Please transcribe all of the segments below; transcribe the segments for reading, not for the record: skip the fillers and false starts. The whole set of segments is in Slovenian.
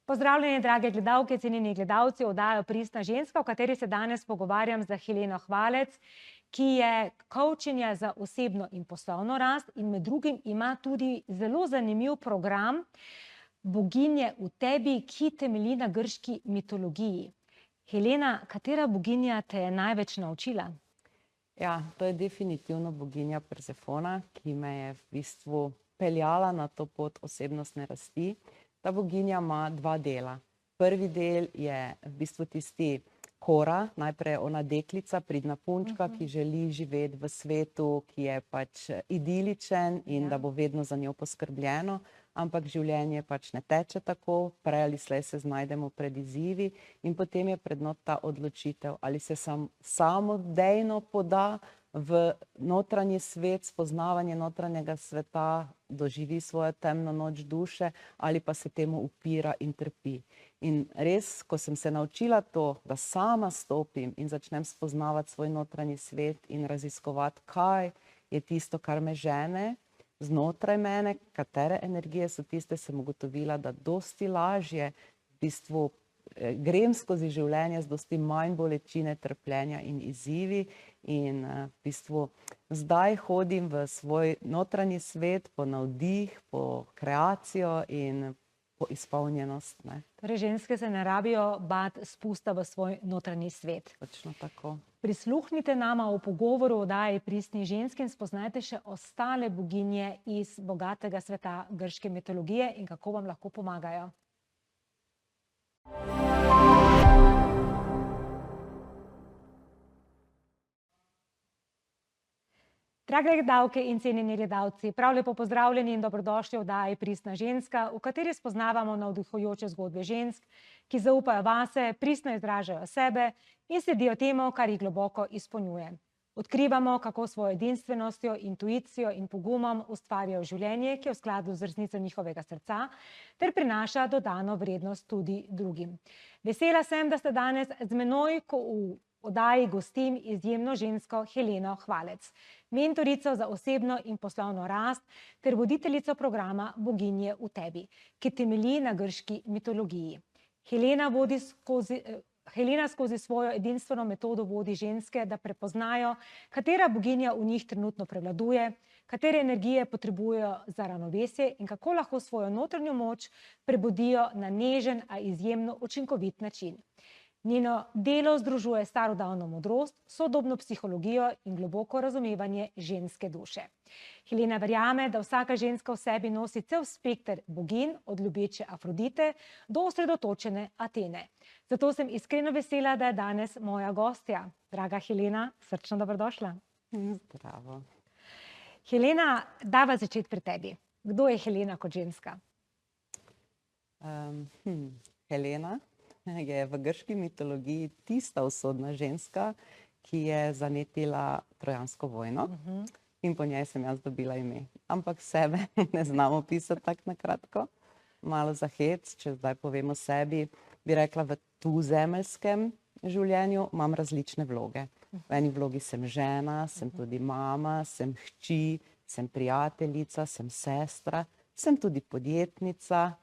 Pozdravljeni, drage gledalke, cenjeni gledalci oddaje Pristna ženska, v kateri se danes pogovarjam z Heleno Hvalec, ki je coachinja za osebno in poslovno rast in med drugim ima tudi zelo zanimiv program Boginje v tebi, ki temelji na grški mitologiji. Helena, katera boginja te je največ naučila? Ja, to je definitivno boginja Persefona, ki me je v bistvu peljala na to pot osebnostne rasti. Ta boginja ima dva dela. Prvi del je v bistvu tisti Kora, najprej ona deklica, pridna punčka, ki želi živeti v svetu, ki je pač idiličen in da bo vedno za njo poskrbljeno, ampak življenje pač ne teče tako, prej ali slej se znajdemo pred izzivi in potem je pred njo ta odločitev, ali se samodejno poda v notranji svet, spoznavanje notranjega sveta, doživi svojo temno noč duše ali pa se temu upira in trpi. In res, ko sem se naučila to, da sama stopim in začnem spoznavati svoj notranji svet in raziskovati, kaj je tisto, kar me žene znotraj mene, katere energije so tiste, sem ugotovila, da dosti lažje v bistvu grem skozi življenje z dosti manj bolečine, trpljenja in izzivi in v bistvu zdaj hodim v svoj notranji svet po navdih, po kreacijo in po izpolnjenost. Torej, ženske se ne rabijo bati spusta v svoj notranji svet. Točno tako. Prisluhnite nama v pogovoru o oddaji Pristni ženski in spoznajte še ostale boginje iz bogatega sveta grške mitologije in kako vam lahko pomagajo. Drage gledalke in cenjeni gledalci, prav lepo pozdravljeni in dobrodošli v oddaji Pristna ženska, v kateri spoznavamo navdihujoče zgodbe žensk, ki zaupajo vase, pristno izražajo sebe in sledijo temu, kar jih globoko izpolnjuje. Odkrivamo, kako svojo edinstvenostjo, intuicijo in pogumom ustvarjajo življenje, ki je v skladu z resnico njihovega srca, ter prinaša dodano vrednost tudi drugim. Vesela sem, da ste danes z menoj, ko v oddaji gostim izjemno žensko Heleno Hvalec, mentorico za osebno in poslovno rast ter voditeljico programa Boginje v tebi, ki temelji na grški mitologiji. Helena skozi svojo edinstveno metodo vodi ženske, da prepoznajo, katera boginja v njih trenutno prevladuje, katere energije potrebujejo za ravnovesje in kako lahko svojo notranjo moč prebudijo na nežen, a izjemno učinkovit način. Njeno delo združuje starodavno modrost, sodobno psihologijo in globoko razumevanje ženske duše. Helena verjame, da vsaka ženska v sebi nosi cel spekter boginj, od ljubeče Afrodite do osredotočene Atene. Zato sem iskreno vesela, da je danes moja gostja. Draga Helena, srčno dobrodošla. Zdravo. Helena, dava začeti pri tebi. Kdo je Helena kot ženska? Helena je v grški mitologiji tista usodna ženska, ki je zanetila Trojansko vojno in po njej sem jaz dobila ime. Ampak sebe ne znam opisati tako na kratko. Malo za hec, če zdaj povem o sebi, bi rekla, v tuzemeljskem življenju imam različne vloge. V eni vlogi sem žena, sem tudi mama, sem hči, sem prijateljica, sem sestra, sem tudi podjetnica,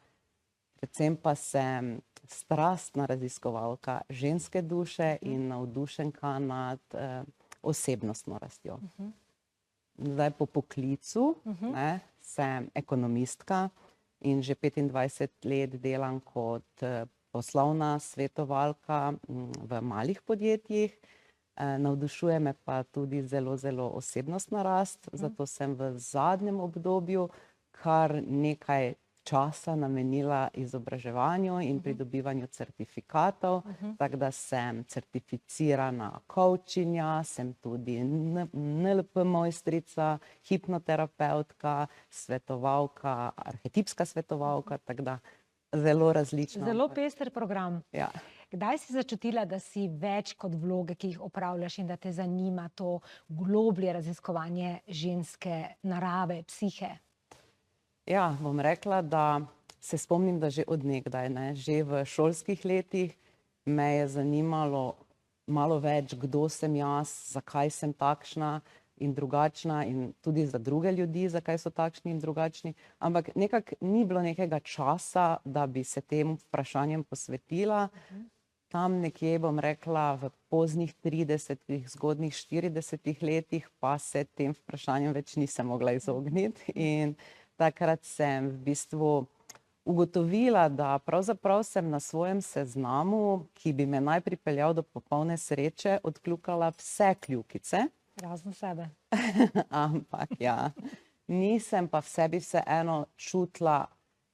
predvsem pa sem strastna raziskovalka ženske duše in navdušenka nad osebnostno rastjo. Zdaj po poklicu sem ekonomistka in že 25 let delam kot poslovna svetovalka v malih podjetjih. Navdušuje me pa tudi zelo osebnostna rast, zato sem v zadnjem obdobju kar nekaj časa namenila izobraževanju in pridobivanju certifikatov, tako da sem certificirana coachinja, sem tudi NLP mojstrica, hipnoterapeutka, svetovalka, arhetipska svetovalka, tako da zelo različno. Zelo pester program. Ja. Kdaj si začutila, da si več kot vloge, ki jih opravljaš in da te zanima to globlje raziskovanje ženske narave, psihe? Ja, bom rekla, da se spomnim, da že od nekdaj, že v šolskih letih me je zanimalo malo več, kdo sem jaz, zakaj sem takšna, in drugačna in tudi za druge ljudi, zakaj so takšni in drugačni, ampak nekako ni bilo nekega časa, da bi se tem vprašanjem posvetila. Tam nekje, bom rekla, v poznih 30-ih, zgodnjih 40-ih letih pa se tem vprašanjem več nisem mogla izogniti in takrat sem v bistvu ugotovila, da pravzaprav sem na svojem seznamu, ki bi me naj pripeljal do popolne sreče, odkljukala vse kljukice. Razen sebe. Ampak ja, nisem pa v sebi vseeno čutila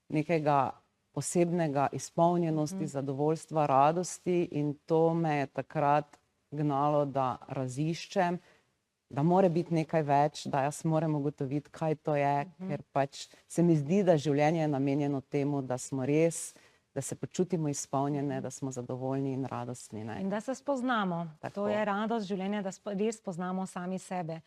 nekega posebnega izpolnjenosti, zadovoljstva, radosti in to me je takrat gnalo, da raziščem, da mora biti nekaj več, da jaz moram ugotoviti, kaj to je, ker pač se mi zdi, da življenje je namenjeno temu, da smo res, da se počutimo izpolnjene, da smo zadovoljni in radostni. In da se spoznamo. Tako. To je radost življenja, da res spoznamo sami sebe.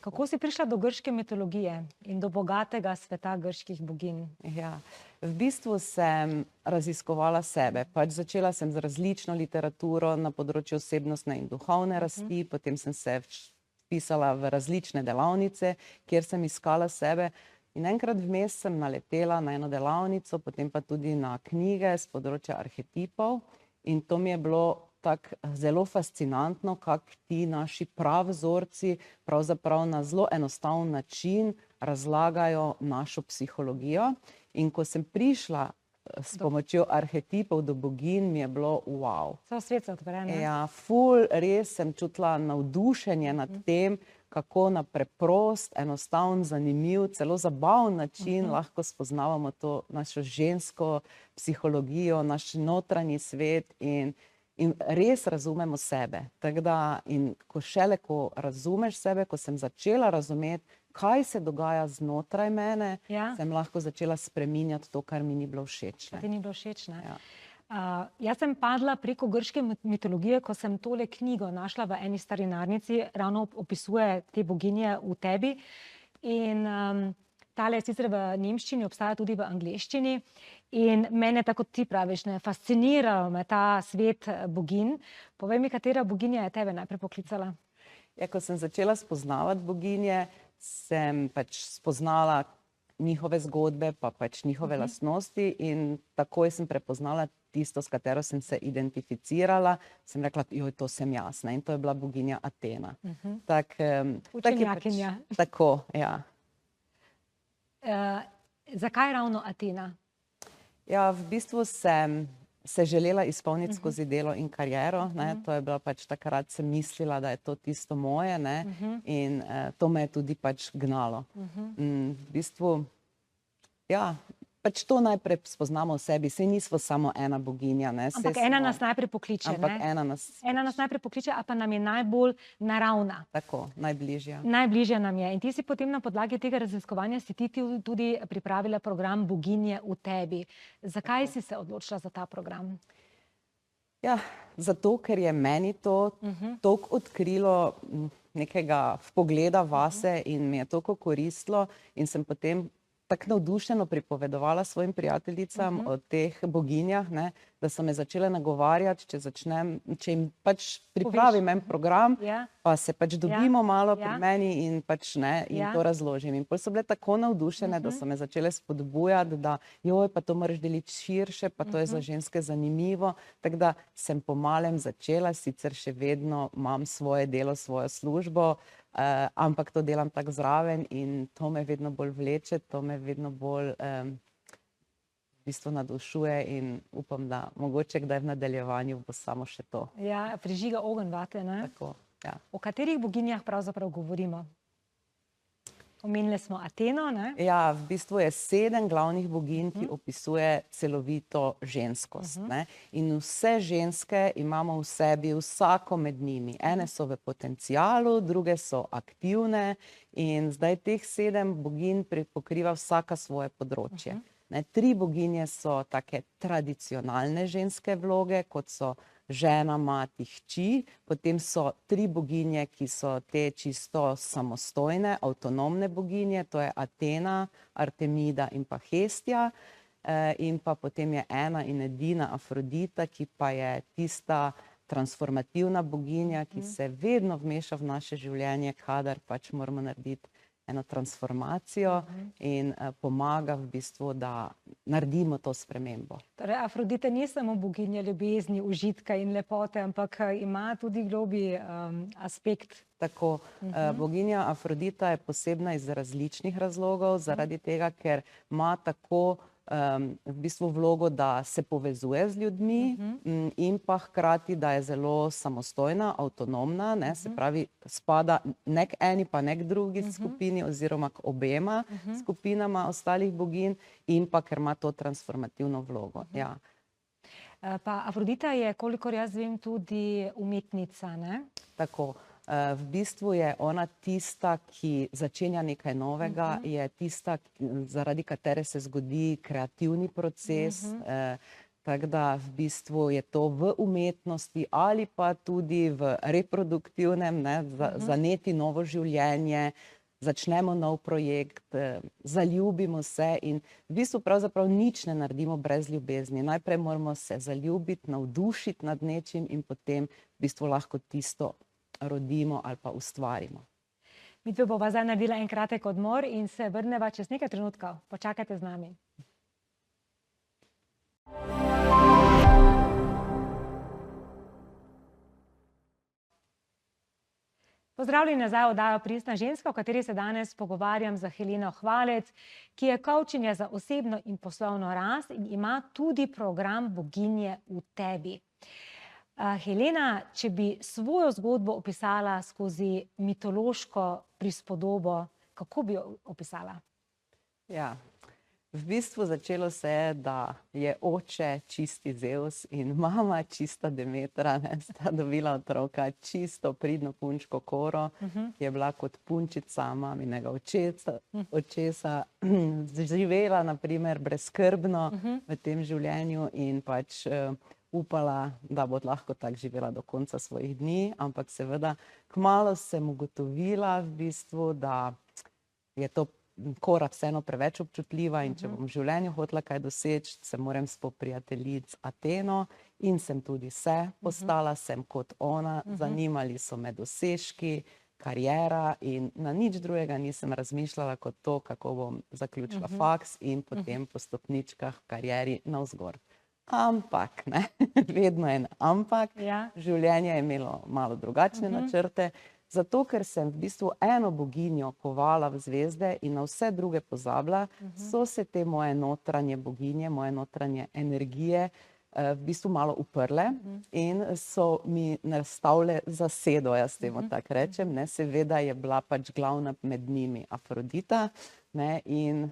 Kako si prišla do grške mitologije in do bogatega sveta grških boginj? Ja, v bistvu sem raziskovala sebe. Pač začela sem z različno literaturo na področju osebnostne in duhovne rasti, potem sem se vpisala v različne delavnice, kjer sem iskala sebe. In enkrat vmes sem naletela na eno delavnico, potem pa tudi na knjige z področja arhetipov. In to mi je bilo tako zelo fascinantno, kako ti naši pravzorci pravzaprav na zelo enostaven način razlagajo našo psihologijo. In ko sem prišla s pomočjo arhetipov do boginj, mi je bilo wow. Cel svet se odpre, ne? Ja, ful, res sem čutila navdušenje nad tem, kako na preprost, enostaven, zanimiv, celo zabaven način lahko spoznavamo to našo žensko psihologijo, naš notranji svet in res razumemo sebe. Tako da, in ko razumeš sebe, ko sem začela razumeti, kaj se dogaja znotraj mene, sem lahko začela spreminjati to, kar mi ni bilo všeč. Ti ni bilo všeč, ne? Ja. Jaz sem padla preko grške mitologije, ko sem tole knjigo našla v eni starinarnici, ravno opisuje te boginje v tebi. In tale je sicer v nemščini, obstaja tudi v angleščini. In mene, tako kot ti praviš, ne, fascinira me ta svet boginj. Povej mi, katera boginja je tebe najprej poklicala? Ja, ko sem začela spoznavati boginje, sem pač spoznala njihove zgodbe, pa pač njihove lastnosti in takoj sem prepoznala tisto, s katero sem se identificirala. Sem rekla, joj, to sem jaz, ne? In to je bila boginja Atena. Učenjakinja. Tako, ja. Zakaj ravno Atena? Ja, v bistvu sem se želela izpolniti skozi delo in kariero, ne, to je bila pač takrat, sem mislila, da je to tisto moje, ne, in to me je tudi pač gnalo. V bistvu, ja, pač to najprej spoznamo v sebi, saj nismo samo ena boginja, ne. Ampak ena nas najprej pokliče, ne? Ampak ena nas najprej pokliče, a pa nam je najbolj naravna. Tako, najbližja. Najbližja nam je. In ti si potem na podlagi tega raziskovanja si ti tudi pripravila program Boginje v tebi. Zakaj si se odločila za ta program? Ja, zato, ker je meni to toliko odkrilo nekega vpogleda vase in mi je toliko koristilo in sem potem tako navdušeno pripovedovala svojim prijateljicam o teh boginjah, ne, da so me začele nagovarjati, če jim pač pripravim en program, pa se pač dobimo malo pri meni in pač ne, in to razložim. In potem so bile tako navdušene, da so me začele spodbujati, da joj, pa to moraš deliti širše, pa to je za ženske zanimivo. Tako da sem po malem začela, sicer še vedno imam svoje delo, svojo službo, ampak to delam tako zraven in to me vedno bolj vleče, to me vedno bolj v bistvu navdušuje in upam, da mogoče kdaj v nadaljevanju bo samo še to. Ja, prižiga ogenj vate, ne? Tako, ja. O katerih boginjah pravzaprav govorimo? Omenili smo Ateno, ne? Ja, v bistvu je 7 glavnih boginj, ki opisuje celovito ženskost, ne. In vse ženske imamo v sebi, vsako med njimi. Ene so v potencialu, druge so aktivne in zdaj teh 7 boginj pokriva vsaka svoje področje. 3 boginje so take tradicionalne ženske vloge, kot so žena, mati, hči. Potem so 3 boginje, ki so te čisto samostojne, avtonomne boginje, to je Atena, Artemida in pa Hestija. In pa potem je ena in edina Afrodita, ki pa je tista transformativna boginja, ki se vedno vmeša v naše življenje, kadar pač moramo narediti eno transformacijo in pomaga v bistvu, da naredimo to spremembo. Torej, Afrodita ni samo boginja ljubezni, užitka in lepote, ampak ima tudi globlji aspekt. Tako, boginja Afrodita je posebna iz različnih razlogov, zaradi tega, ker ima tako v bistvu vlogo, da se povezuje z ljudmi in pa hkrati, da je zelo samostojna, avtonomna, ne, se pravi, spada ne k eni pa ne k drugi skupini oziroma k obema skupinama ostalih boginj in pa ker ima to transformativno vlogo. Ja. Pa Afrodita je, kolikor jaz vem, tudi umetnica, ne? Tako. V bistvu je ona tista, ki začenja nekaj novega, je tista, zaradi katere se zgodi kreativni proces, tako da v bistvu je to v umetnosti ali pa tudi v reproduktivnem, ne, zaneti novo življenje, začnemo nov projekt, zaljubimo se in v bistvu pravzaprav nič ne naredimo brez ljubezni. Najprej moramo se zaljubiti, navdušiti nad nečim in potem v bistvu lahko tisto rodimo ali pa ustvarimo. Midve bova zdaj naredila en kratek odmor in se vrneva čez nekaj trenutkov. Počakajte z nami. Pozdravljeni nazaj v oddajo Pristna ženska, v kateri se danes pogovarjam z Heleno Hvalec, ki je kovčinja za osebno in poslovno rast in ima tudi program Boginje v tebi. Helena, če bi svojo zgodbo opisala skozi mitološko prispodobo, kako bi jo opisala? Ja, v bistvu začelo se je, da je oče čisti Zeus in mama čista Demetra, ne, sta dobila otroka čisto pridno punčko Koro, ki je bila kot punčica maminega očesa, živela na primer brezskrbno v tem življenju in pač upala, da bo lahko tako živela do konca svojih dni, ampak seveda kmalu sem ugotovila v bistvu, da je to Kora vseeno preveč občutljiva in če bom v življenju hotela kaj doseči, se moram spoprijateljiti z Ateno in sem tudi se, postala sem kot ona, zanimali so me dosežki, kariera in na nič drugega nisem razmišljala kot to, kako bom zaključila faks in potem po stopničkah v karieri navzgor. Ampak, ne, vedno je ampak, življenje je imelo malo drugačne načrte, zato ker sem v bistvu eno boginjo kovala v zvezde in na vse druge pozabila, so se te moje notranje boginje, moje notranje energije v bistvu malo uprle in so mi nastavile zasedo, jaz temu tako rečem, ne, seveda je bila pač glavna med njimi Afrodita, ne, in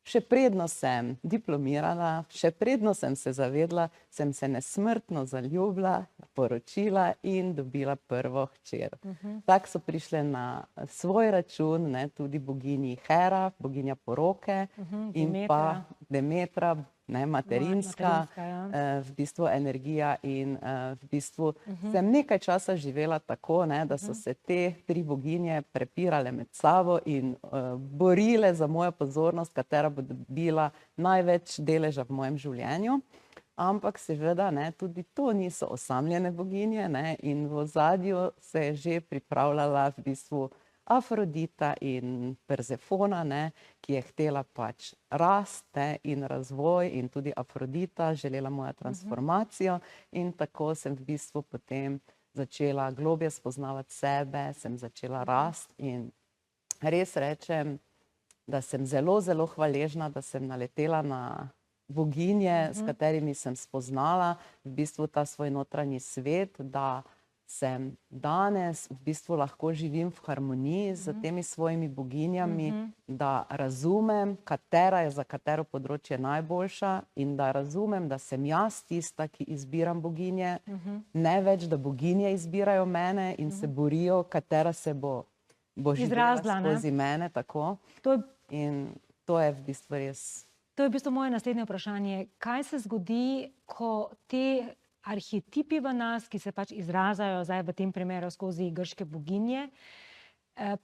še predno sem diplomirala, še predno sem se zavedla, sem se nesmrtno zaljubila, poročila in dobila prvo hčer. Tako so prišle na svoj račun, ne, tudi boginji Hera, boginja poroke in pa Demetra, ne, materinska, v bistvu energija in v bistvu sem nekaj časa živela tako, ne, da so se te tri boginje prepirale med sabo in borile za mojo pozornost, katera bo dobila največ deleža v mojem življenju. Ampak seveda, ne, tudi to niso osamljene boginje, ne, in v ozadju se je že pripravljala v bistvu Afrodita in Persefona, ne, ki je htela pač rast, ne, in razvoj in tudi Afrodita želela mojo transformacijo in tako sem v bistvu potem začela globlje spoznavati sebe, sem začela rast in res rečem, da sem zelo, zelo hvaležna, da sem naletela na boginje, s katerimi sem spoznala v bistvu ta svoj notranji svet, da sem danes v bistvu lahko živim v harmoniji z temi svojimi boginjami, da razumem, katera je za katero področje najboljša in da razumem, da sem jaz tista, ki izbiram boginje, ne več, da boginje izbirajo mene in se borijo, katera se bo živela skozi mene, tako. In to je v bistvu res. To je v bistvu moje naslednje vprašanje. Kaj se zgodi, ko te arhetipi v nas, ki se pač izražajo zdaj v tem primeru skozi grške boginje,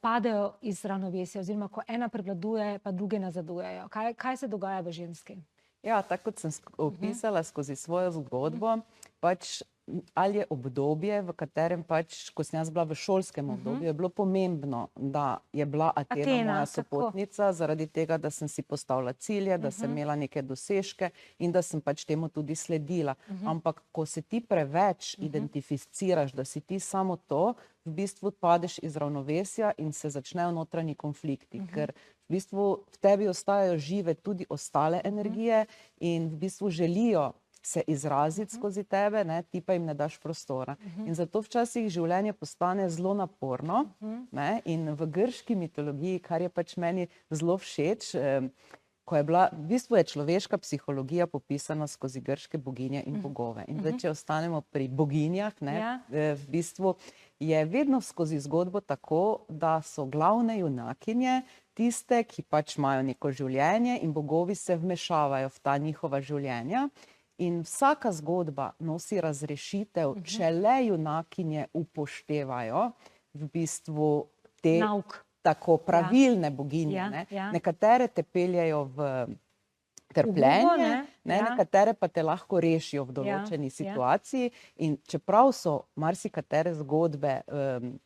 padejo iz ravnovesja oziroma ko ena prevladuje, pa druge nazadujejo. Kaj se dogaja v ženski? Ja, tako kot sem opisala skozi svojo zgodbo, pač ali je obdobje, v katerem pač, ko sem jaz bila v šolskem obdobju, je bilo pomembno, da je bila Atena moja sopotnica, zaradi tega, da sem si postavila cilje, da sem imela neke dosežke in da sem pač temu tudi sledila. Ampak, ko se ti preveč identificiraš, da si ti samo to, v bistvu padeš iz ravnovesja in se začnejo notranji konflikti, ker v bistvu v tebi ostajajo žive tudi ostale energije in v bistvu želijo se izraziti skozi tebe, ne, ti pa jim ne daš prostora. In zato včasih življenje postane zelo naporno, ne, in v grški mitologiji, kar je pač meni zelo všeč, ko je bila, v bistvu je človeška psihologija popisana skozi grške boginje in bogove. In zdaj, če ostanemo pri boginjah, ne, v bistvu je vedno skozi zgodbo tako, da so glavne junakinje tiste, ki pač imajo neko življenje in bogovi se vmešavajo v ta njihova življenja. In vsaka zgodba nosi razrešitev, če le junakinje upoštevajo v bistvu te tako pravilne boginje. Nekatere te peljejo v trpljenje, nekatere pa te lahko rešijo v določeni situaciji. In čeprav so marsikatere zgodbe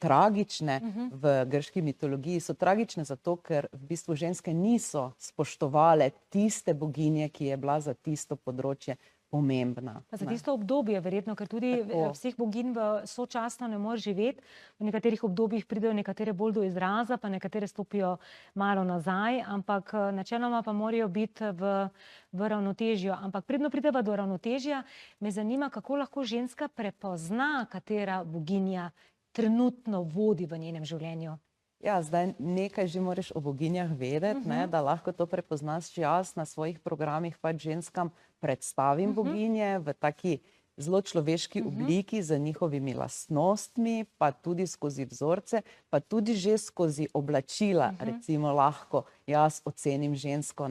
tragične v grški mitologiji, so tragične zato, ker v bistvu ženske niso spoštovale tiste boginje, ki je bila za tisto področje pomembna. Za tisto obdobje verjetno, ker tudi vseh boginj sočasno ne moreš živeti. V nekaterih obdobjih pridejo nekatere bolj do izraza, pa nekatere stopijo malo nazaj, ampak načeloma pa morajo biti v ravnotežju. Ampak predno prideva do ravnotežja, me zanima, kako lahko ženska prepozna, katera boginja trenutno vodi v njenem življenju. Ja, zdaj nekaj že moraš o boginjah vedeti, da lahko to prepoznaš. Jaz na svojih programih pač ženskam predstavim boginje v taki zelo človeški obliki z njihovimi lastnostmi, pa tudi skozi vzorce, pa tudi že skozi oblačila. Recimo lahko jaz ocenim žensko,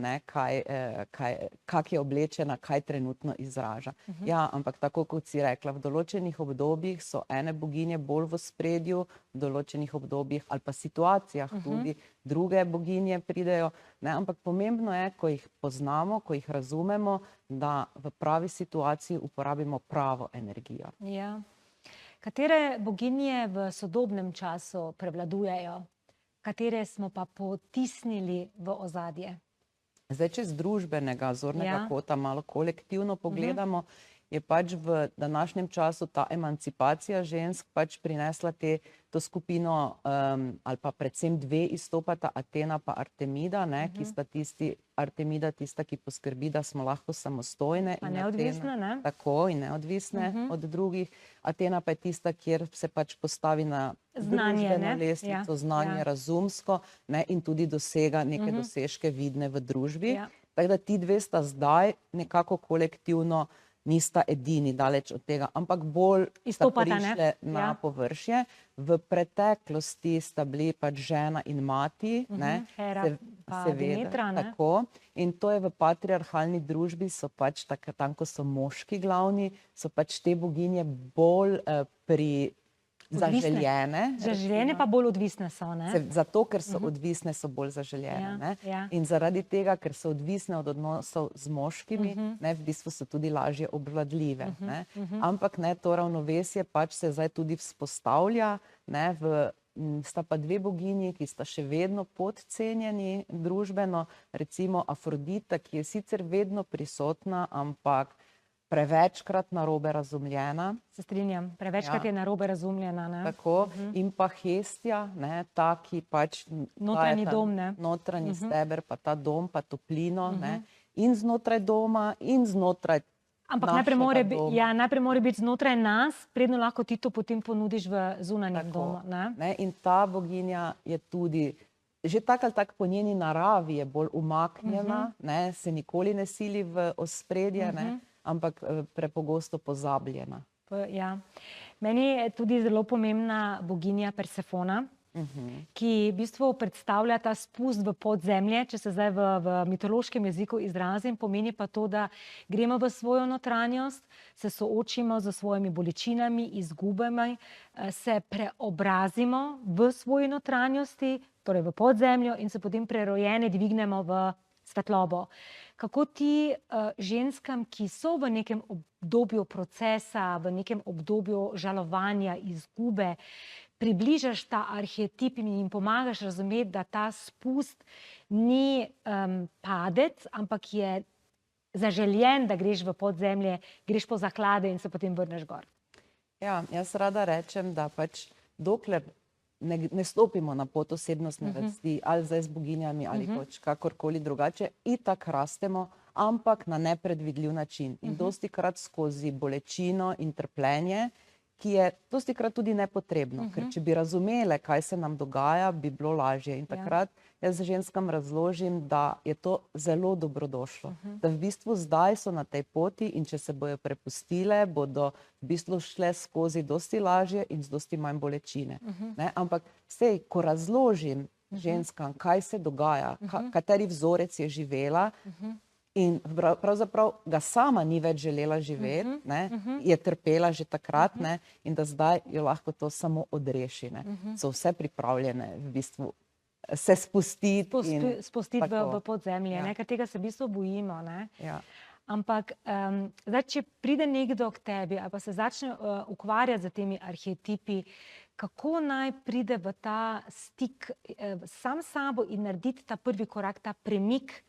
kak je oblečena, kaj trenutno izraža. Ja, ampak tako kot si rekla, v določenih obdobjih so ene boginje bolj v ospredju, v določenih obdobjih ali pa situacijah tudi druge boginje pridejo. Ampak pomembno je, ko jih poznamo, ko jih razumemo, da v pravi situaciji uporabimo pravo energijo. Ja. Katere boginje v sodobnem času prevladujejo? Katere smo pa potisnili v ozadje? Zdaj, če z družbenega zornega kota malo kolektivno pogledamo, je pač v današnjem času ta emancipacija žensk pač prinesla to skupino, ali pa predvsem dve izstopata, Atena pa Artemida, ki sta Artemida tista, ki poskrbi, da smo lahko samostojne. Pa neodvisne, ne? Tako, in neodvisne od drugih. Atena pa je tista, kjer se pač postavi na družbeno lestvico, znanje razumsko in tudi dosega neke dosežke vidne v družbi. Tako da ti dve sta zdaj nekako kolektivno, nista edini, daleč od tega, ampak bolj sta prišle na površje. V preteklosti sta bili pač žena in mati. Hera pa Demetra. Tako. In to je v patriarhalni družbi, so pač tam, ko so moški glavni, so pač te boginje bolj zaželjene. Zaželjene pa bolj odvisne so, ne? Zato, ker so odvisne, so bolj zaželjene. In zaradi tega, ker so odvisne od odnosov z moškimi, v bistvu so tudi lažje obvladljive. Ampak to ravnovesje pač se zdaj tudi vzpostavlja. Sta pa dve boginji, ki sta še vedno podcenjeni družbeno. Recimo Afrodita, ki je sicer vedno prisotna, ampak prevečkrat narobe razumljena. Se strinjam, prevečkrat je narobe razumljena. Tako, in pa Hestija, ta, ki pač notranji dom, notranji steber, pa ta dom, pa toplino, in znotraj doma, in znotraj ampak najprej mora biti znotraj nas, predno lahko ti to potem ponudiš v zunanjem domu. In ta boginja je tudi že tak ali tak po njeni naravi je bolj umaknjena, se nikoli ne sili v ospredje, ampak prepogosto pozabljena. Ja. Meni je tudi zelo pomembna boginja Persefona, ki v bistvu predstavlja ta spust v podzemlje, če se zdaj v mitološkem jeziku izrazim, pomeni pa to, da gremo v svojo notranjost, se soočimo z svojimi bolečinami, izgubami, se preobrazimo v svoji notranjosti, torej v podzemlju, in se potem prerojene dvignemo v svetlobo. Kako ti ženskam, ki so v nekem obdobju procesa, v nekem obdobju žalovanja, izgube, približaš ta arhetip in jim pomagaš razumeti, da ta spust ni padec, ampak je zaželjen, da greš v podzemlje, greš po zaklade in se potem vrneš gor. Ja, jaz rada rečem, da pač dokler ne stopimo na pot osebnostne rasti, ali zdaj z boginjami, ali pač kakorkoli drugače, itak rastemo, ampak na nepredvidljiv način. In dostikrat skozi bolečino in trpljenje, ki je dostikrat tudi nepotrebno. Ker če bi razumele, kaj se nam dogaja, bi bilo lažje. In takrat jaz ženskam razložim, da je to zelo dobrodošlo. Da v bistvu zdaj so na tej poti in če se bojo prepustile, bodo v bistvu šle skozi dosti lažje in z dosti manj bolečine. Ampak sej, ko razložim ženskam, kaj se dogaja, kateri vzorec je živela, in pravzaprav ga sama ni več želela živeti, je trpela že takrat, in da zdaj jo lahko to samo odreši. So vse pripravljene v bistvu se spustiti. Spustiti v podzemlje, ker tega se v bistvu bojimo. Ampak zdaj, če pride nekdo k tebi ali pa se začne ukvarjati z temi arhetipi, kako naj pride v ta stik sam s sabo in narediti ta prvi korak, ta premik,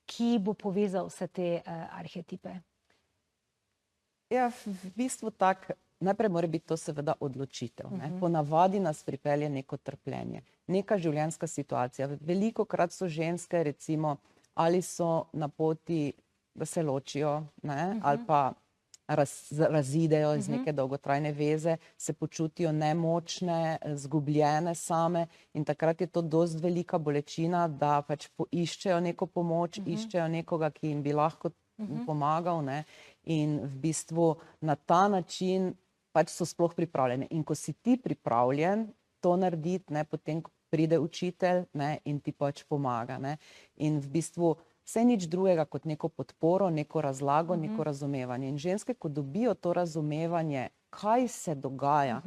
ki bo povezal vse te arhetipe? Ja, v bistvu tako, najprej mora biti to seveda odločitev. Ponavadi nas pripelje neko trpljenje, neka življenjska situacija. Velikokrat so ženske, recimo, ali so na poti, da se ločijo, ali pa razidejo iz neke dolgotrajne veze, se počutijo nemočne, zgubljene same in takrat je to dosti velika bolečina, da pač poiščejo neko pomoč, iščejo nekoga, ki jim bi lahko pomagal, in v bistvu na ta način pač so sploh pripravljene. In ko si ti pripravljen to narediti, potem pride učitelj in ti pač pomaga. In v bistvu vse nič drugega kot neko podporo, neko razlago, neko razumevanje. In ženske, ko dobijo to razumevanje, kaj se dogaja,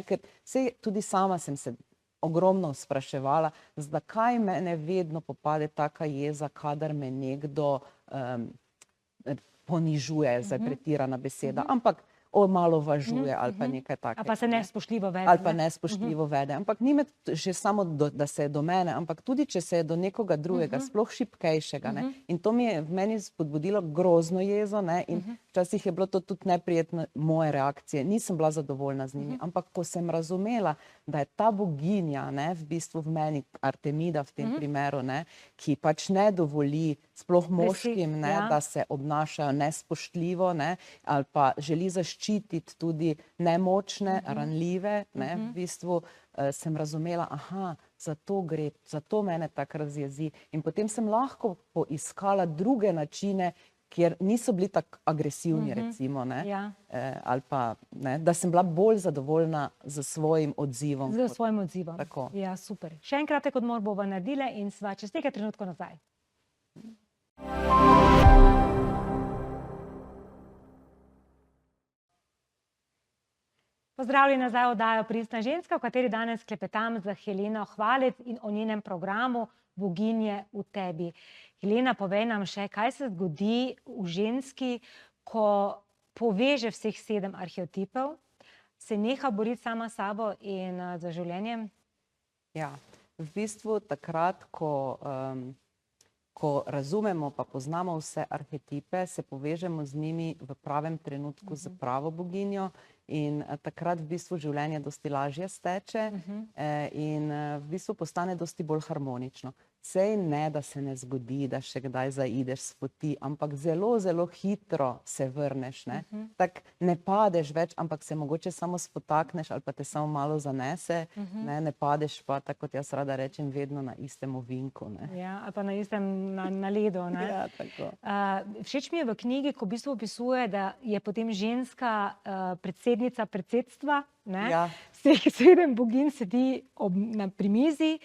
ker saj tudi sama sem se ogromno spraševala, zakaj mene vedno popade taka jeza, kadar me nekdo ponižuje, zdaj pretirana beseda, ampak omalovažuje ali pa nekaj takega. Ali pa se nespoštljivo vede. Ali pa nespoštljivo vede. Ampak ni me že samo, da se je do mene, ampak tudi, če se je do nekoga drugega, sploh šibkejšega. In to mi je v meni spodbudilo grozno jezo, in včasih je bilo to tudi neprijetno moje reakcije. Nisem bila zadovoljna z njimi, ampak ko sem razumela, da je ta boginja, v bistvu v meni, Artemida v tem primeru, ki pač ne dovoli sploh moškim, da se obnašajo nespoštljivo, ali pa želi zaščititi tudi nemočne, ranljive, v bistvu sem razumela, aha, zato gre, zato mene tako razjezi. In potem sem lahko poiskala druge načine, kjer niso bili tako agresivni, recimo, ali pa, da sem bila bolj zadovoljna z svojim odzivom. Z svojim odzivom. Ja, super. Še en kratek odmor bova naredila in sva čez nekaj trenutkov nazaj. Pozdravljeni nazaj v oddajo Pristna ženska, v kateri danes klepetam z Heleno Hvalec in o njenem programu Boginje v tebi. Helena, povej nam še, kaj se zgodi v ženski, ko poveže vseh 7 arhetipov, se neha boriti sama s sabo in za življenjem? Ja, v bistvu takrat, ko razumemo pa poznamo vse arhetipe, se povežemo z njimi v pravem trenutku z pravo boginjo in takrat v bistvu življenje dosti lažje steče in v bistvu postane dosti bolj harmonično. Sej ne, da se ne zgodi, da še kdaj zaideš s poti, ampak zelo, zelo hitro se vrneš. Tako ne padeš več, ampak se mogoče samo spotakneš ali pa te samo malo zanese, ne padeš pa, tako kot jaz rada rečem, vedno na istem ovinku. Ja, ali pa na istem na ledu. Ja, tako. Všeč mi je v knjigi, ko v bistvu opisuje, da je potem ženska predsednica predsedstva, vseh 7 boginj sedi pri mizi,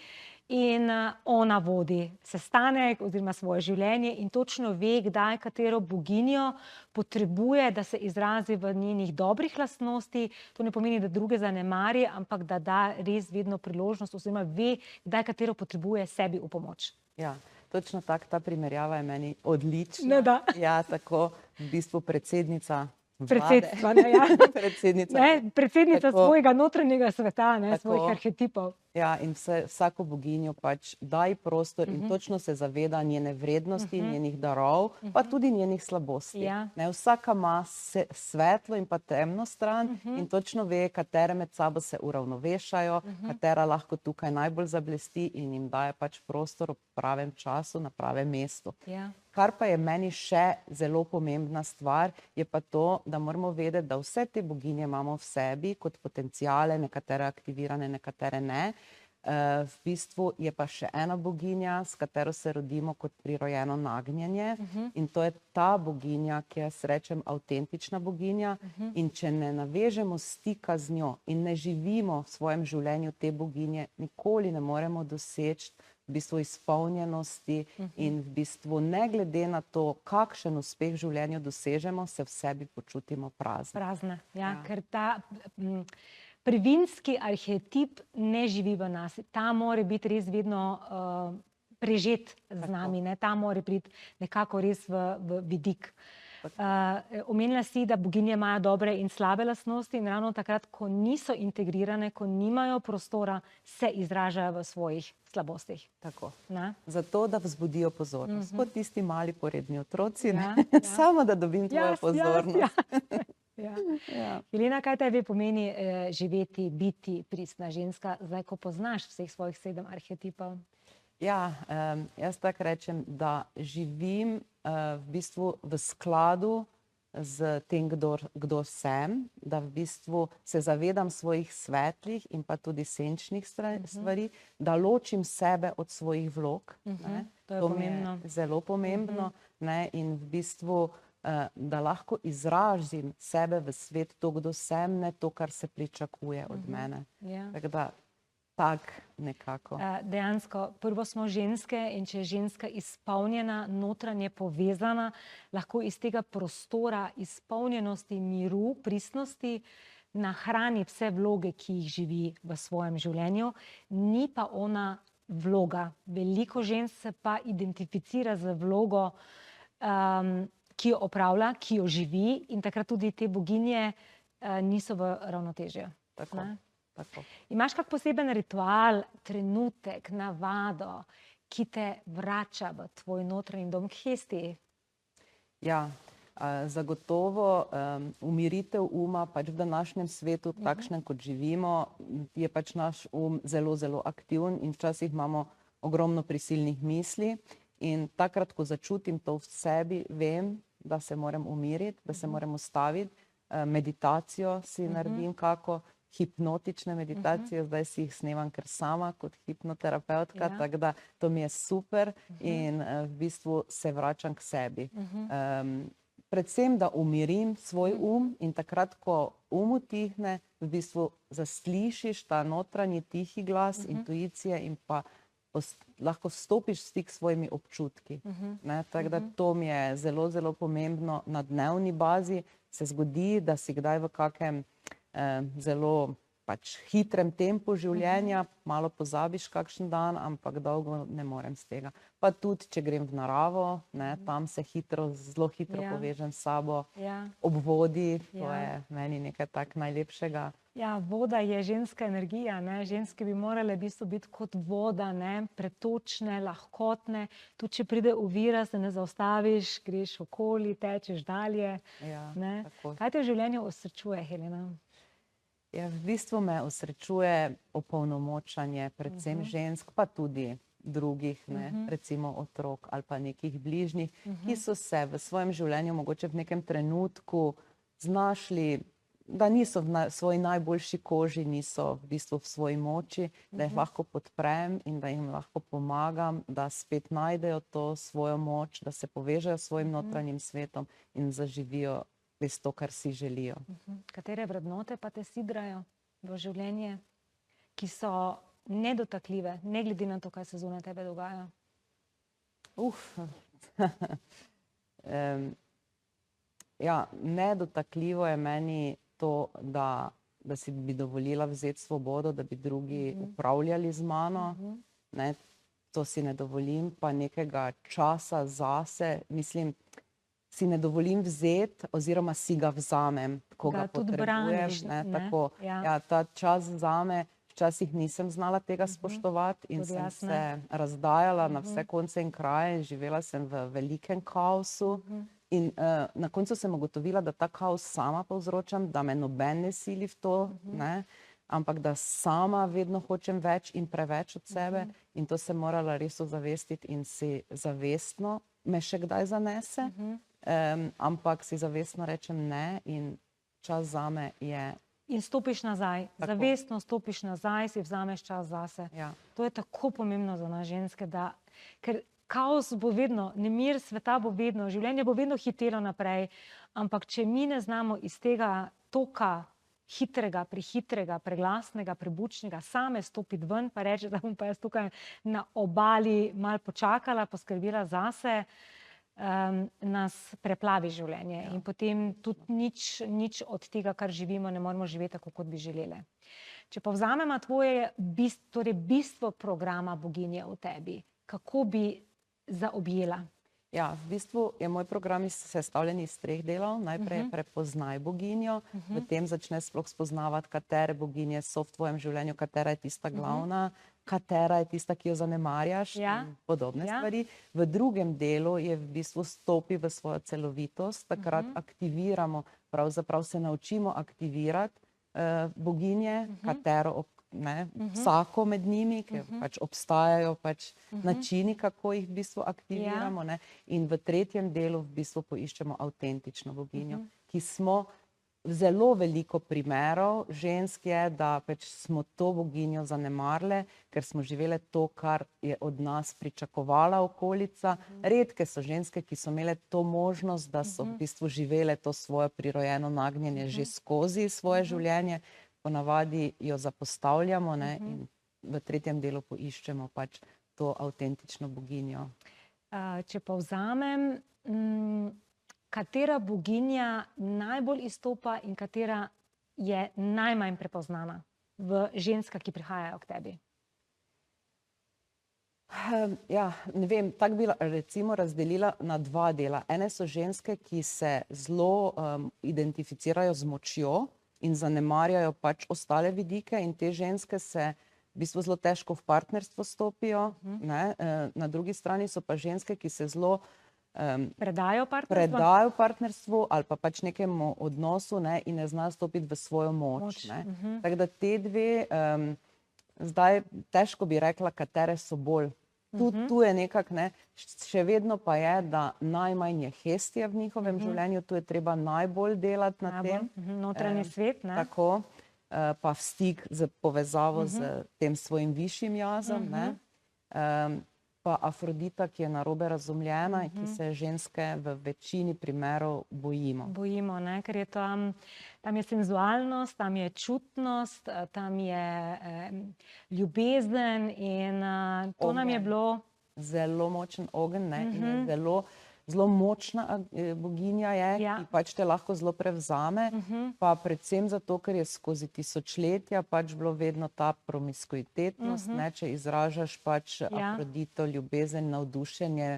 in ona vodi sestanek oziroma svoje življenje in točno ve, kdaj katero boginjo potrebuje, da se izrazi v njenih dobrih lastnosti. To ne pomeni, da druge zanemari, ampak da da res vedno priložnost oziroma ve, kdaj katero potrebuje sebi v pomoč. Ja, točno tako, ta primerjava je meni odlična. Ne da. Ja, tako v bistvu predsednica vlade. Predsedstva, ne, ja. Predsednica. Ne, predsednica Tako. svojega notranjega sveta, ne, Tako. svojih arhetipov. Ja, in vsako boginjo pač daj prostor in točno se zaveda njene vrednosti, njenih darov, pa tudi njenih slabosti. Ja. Ne, vsaka ima svetlo in pa temno stran in točno ve, katere med sabo se uravnovešajo, katera lahko tukaj najbolj zablesti in jim daje pač prostor v pravem času, na pravem mestu. Ja. Kar pa je meni še zelo pomembna stvar, je pa to, da moramo vedeti, da vse te boginje imamo v sebi kot potencijale, nekatere aktivirane, nekatere ne. V bistvu je pa še ena boginja, s katero se rodimo kot prirojeno nagnjenje in to je ta boginja, ki jaz rečem avtentična boginja in če ne navežemo stika z njo in ne živimo v svojem življenju te boginje, nikoli ne moremo doseči v bistvu izpolnjenosti in v bistvu ne glede na to, kakšen uspeh v življenju dosežemo, se v sebi počutimo prazne. Prazne, ja, ker ta prvinski arhetip ne živi v nas. Ta mora biti res vedno prežet z nami, ne? Ta mora priti nekako res v vidik. Omenila si, da boginje imajo dobre in slabe lastnosti in ravno takrat, ko niso integrirane, ko nimajo prostora, se izražajo v svojih slabostih. Tako. Ne? Zato, da vzbudijo pozornost. Kot tisti mali poredni otroci, samo da dobim tvojo pozornost. Helena, kaj tebi pomeni živeti, biti pristna ženska, zdaj, ko poznaš vseh svojih 7 arhetipov? Ja, jaz tako rečem, da živim v bistvu v skladu z tem, kdo sem, da v bistvu se zavedam svojih svetlih in pa tudi senčnih stvari, da ločim sebe od svojih vlog. To mi je zelo pomembno in v bistvu, da lahko izrazim sebe v svet, to, kdo sem, ne to, kar se pričakuje od mene. Tako da tak nekako. Dejansko, prvo smo ženske in če je ženska izpolnjena, notranje povezana, lahko iz tega prostora izpolnjenosti, miru, pristnosti nahrani vse vloge, ki jih živi v svojem življenju. Ni pa ona vloga. Veliko žensk se pa identificira z vlogo, ki jo opravlja, ki jo živi in takrat tudi te boginje niso v ravnotežju. Tako. Tako. Imaš kak poseben ritual, trenutek, navado, ki te vrača v tvoj notranji dom? Kje si ti? Ja, zagotovo umiritev uma pač v današnjem svetu, takšnem kot živimo, je pač naš zelo, zelo aktiven in včasih imamo ogromno prisilnih misli in takrat, ko začutim to v sebi, vem, da se moram umiriti, da se moram ustaviti, meditacijo si naredim kako, hipnotične meditacije, zdaj si jih snemam kar sama kot hipnoterapeutka, tako da to mi je super in v bistvu se vračam k sebi. Predvsem, da umirim svoj in takrat, ko utihne, v bistvu zaslišiš ta notranji tihi glas, intuicije in pa lahko stopiš v stik s svojimi občutki. Tako da to mi je zelo, zelo pomembno na dnevni bazi. Se zgodi, da si kdaj v kakem zelo pač hitrem tempu življenja, malo pozabiš kakšen dan, ampak dolgo ne morem z tega. Pa tudi, če grem v naravo, tam se zelo hitro povežem s sabo, ob vodi, to je meni nekaj tak najlepšega. Ja, voda je ženska energija, ne? Ženske bi morale v bistvu biti kot voda, ne? Pretočne, lahkotne, tudi če pride ovira, se ne zaustaviš, greš okoli, tečeš dalje. Ne? Kaj te v življenju osrečuje, Helena? Ja, v bistvu me osrečuje opolnomočanje, predvsem žensk, pa tudi drugih, recimo otrok ali pa nekih bližnjih, ki so se v svojem življenju mogoče v nekem trenutku znašli, da niso v svoji najboljši koži, niso v bistvu v svoji moči, da jih lahko podprem in da jim lahko pomagam, da spet najdejo to svojo moč, da se povežejo s svojim notranjim svetom in zaživijo res to, kar si želijo. Katere vrednote pa te sidrajo v življenje, ki so nedotakljive, ne glede na to, kaj se zunaj tebe dogaja? Ja, nedotakljivo je meni to, da si bi dovolila vzeti svobodo, da bi drugi upravljali z mano. to si ne dovolim, pa nekega časa zase, mislim, si ne dovolim vzeti oziroma si ga vzamem, ko ga potrebujem. Tako, ja, ta čas zame, včasih nisem znala tega spoštovati in sem se razdajala na vse konce in kraje in živela sem v velikem kaosu. In na koncu sem ugotovila, da ta kaos sama povzročam, da me noben ne sili v to, ne, ampak da sama vedno hočem več in preveč od sebe in to sem morala res ozavestiti in si zavestno me še kdaj zanese, ampak si zavestno rečem ne in čas zame je... In stopiš nazaj, zavestno stopiš nazaj, si vzameš čas zase. Ja. To je tako pomembno za nas ženske, da, ker kaos bo vedno, nemir sveta bo vedno, življenje bo vedno hitelo naprej, ampak če mi ne znamo iz tega toka hitrega, prehitrega, preglasnega, prebučnega, same stopiti ven, pa reči, da bom pa jaz tukaj na obali malo počakala, poskrbila zase, nas preplavi življenje. In potem tudi nič od tega, kar živimo, ne moremo živeti tako, kot bi želele. Če povzamemo tvoje bistvo programa Boginje v tebi, kako bi zaobjela? Ja, v bistvu je moj program sestavljen iz 3 delov. Najprej prepoznaj boginjo, potem začneš sploh spoznavati, katere boginje so v tvojem življenju, katera je tista glavna, katera je tista, ki jo zanemarjaš in podobne stvari. V drugem delu je v bistvu stopi v svojo celovitost, takrat aktiviramo, pravzaprav se naučimo aktivirati boginje, katero vsako med njimi, ker pač obstajajo načini, kako jih v bistvu aktiviramo. In v tretjem delu v bistvu poiščemo avtentično boginjo, ki smo zelo veliko primerov žensk je, da pač smo to boginjo zanemarile, ker smo živele to, kar je od nas pričakovala okolica. Redke so ženske, ki so imele to možnost, da so v bistvu živele to svoje prirojeno nagnjenje že skozi svoje življenje. Ponavadi jo zapostavljamo in v tretjem delu poiščemo pač to avtentično boginjo. Če povzamem, katera boginja najbolj izstopa in katera je najmanj prepoznana v ženskah, ki prihajajo k tebi? Ja, ne vem, tako bi recimo razdelila na 2 dela. Ene so ženske, ki se zelo identificirajo z močjo in zanemarjajo pač ostale vidike in te ženske se v bistvu zelo težko v partnerstvo stopijo. Na drugi strani so pa ženske, ki se zelo predajo partnerstvu ali pa pač nekemu odnosu in ne znajo stopiti v svojo moč. Tako da te 2, zdaj težko bi rekla, katere so bolj. Tu je nekako, še vedno pa je, da najmanj je hestija v njihovem življenju, tu je treba najbolj delati na tem. Notranji svet, ne? Tako, pa v stik z povezavo z tem svojim višjim jazom, pa Afrodita, ki je narobe razumljena in ki se ženske v večini primerov bojimo. Bojimo, ker je tam je senzualnost, tam je čutnost, tam je ljubezen in to nam je bilo... Zelo močen ogenj in je zelo močna boginja je, ki pač te lahko zelo prevzame, pa predvsem zato, ker je skozi tisočletja pač bilo vedno ta promiskuitetnost, če izražaš pač Afrodito, ljubezen, navdušenje.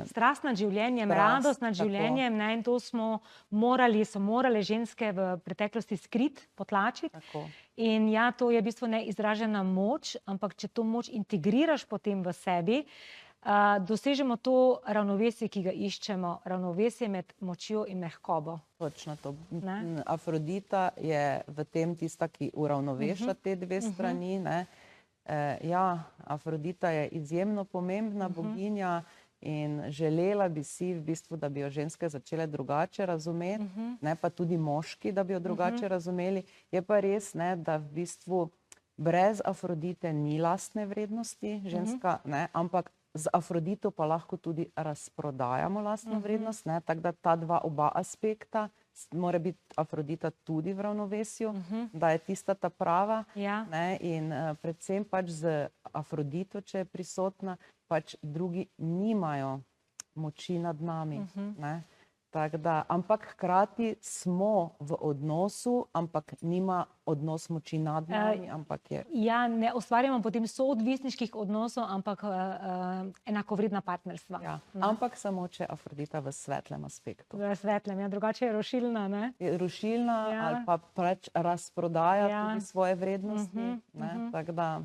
Strast nad življenjem, radost nad življenjem in to so morale ženske v preteklosti skriti, potlačiti. In ja, to je v bistvu neizražena moč, ampak če to moč integriraš potem v sebi, dosežemo to ravnovesje, ki ga iščemo, ravnovesje med močjo in mehkobo. Točno to. Afrodita je v tem tista, ki uravnoveša te 2 strani. Ja, Afrodita je izjemno pomembna boginja in želela bi si v bistvu, da bi jo ženske začele drugače razumeti, pa tudi moški, da bi jo drugače razumeli. Je pa res, da v bistvu brez Afrodite ni lastne vrednosti ženska, ampak z Afrodito pa lahko tudi razprodajamo lastno vrednost, tako da ta oba aspekta, mora biti Afrodita tudi v ravnovesju, da je tista ta prava in predvsem pač z Afrodito, če je prisotna, pač drugi nimajo moči nad nami. Tako da, ampak hkrati smo v odnosu, ampak nima odnos moči nad nami, ampak je. Ja, ne ustvarjamo potem soodvisniških odnosov, ampak enakovredna partnerstva. Ja, ampak samo, če je Afrodita v svetlem aspektu. V svetlem, ja, drugače je rušilna, ne? Je rušilna, Ja. ali pa preveč razprodaja Ja. tudi svoje vrednosti, ne, tako da.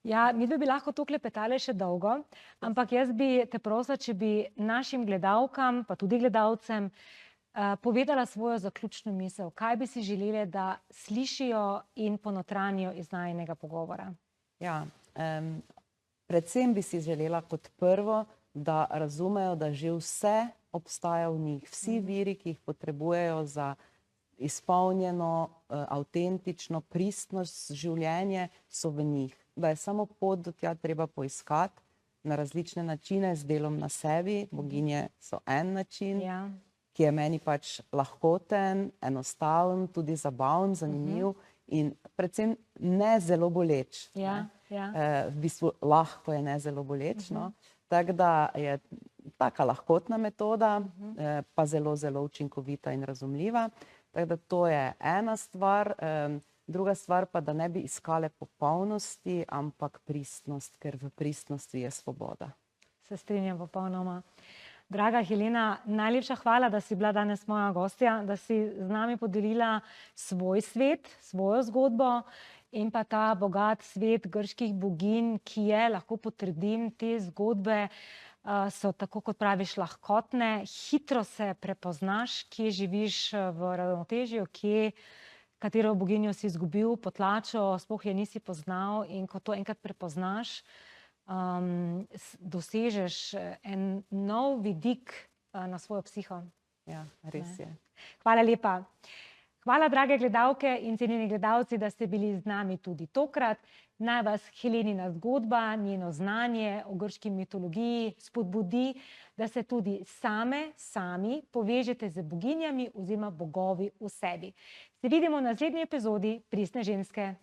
Ja, mi bi lahko tu klepetale še dolgo, ampak jaz bi te prosila, če bi našim gledalkam, pa tudi gledalcem, povedala svojo zaključno misel. Kaj bi si želeli, da slišijo in ponotranijo iz najinega pogovora? Ja, predvsem bi si želela kot prvo, da razumejo, da že vse obstaja v njih. Vsi viri, ki jih potrebujejo za izpolnjeno, avtentično, pristnost življenje, so v njih. Da je samo pot do tja treba poiskati na različne načine, z delom na sebi. Boginje so en način, Ja. ki je meni pač lahkoten, enostaven, tudi zabaven, zanimiv in predvsem ne zelo boleč. Ja, ja. V bistvu lahko je ne zelo boleč, no. Tako da je taka lahkotna metoda, pa zelo, zelo učinkovita in razumljiva. Tako da to je ena stvar. Druga stvar pa, da ne bi iskale popolnosti, ampak pristnost, ker v pristnosti je svoboda. Se strinjam popolnoma. Draga Helena, najlepša hvala, da si bila danes moja gostja, da si z nami podelila svoj svet, svojo zgodbo in pa ta bogat svet grških boginj, ki je, lahko potrdim, te zgodbe so, tako kot praviš, lahkotne, hitro se prepoznaš, kje živiš v ravnotežju, katero boginjo si izgubil, potlačil, sploh je nisi poznal, in ko to enkrat prepoznaš, dosežeš en nov vidik na svojo psiho. Ja, res je. Hvala lepa. Hvala, drage gledalke in cenjeni gledalci, da ste bili z nami tudi tokrat. Naj vas Helenina zgodba, njeno znanje o grški mitologiji spodbudi, da se tudi sami povežete z boginjami oziroma bogovi v sebi. Se vidimo v naslednji epizodi Pristne ženske.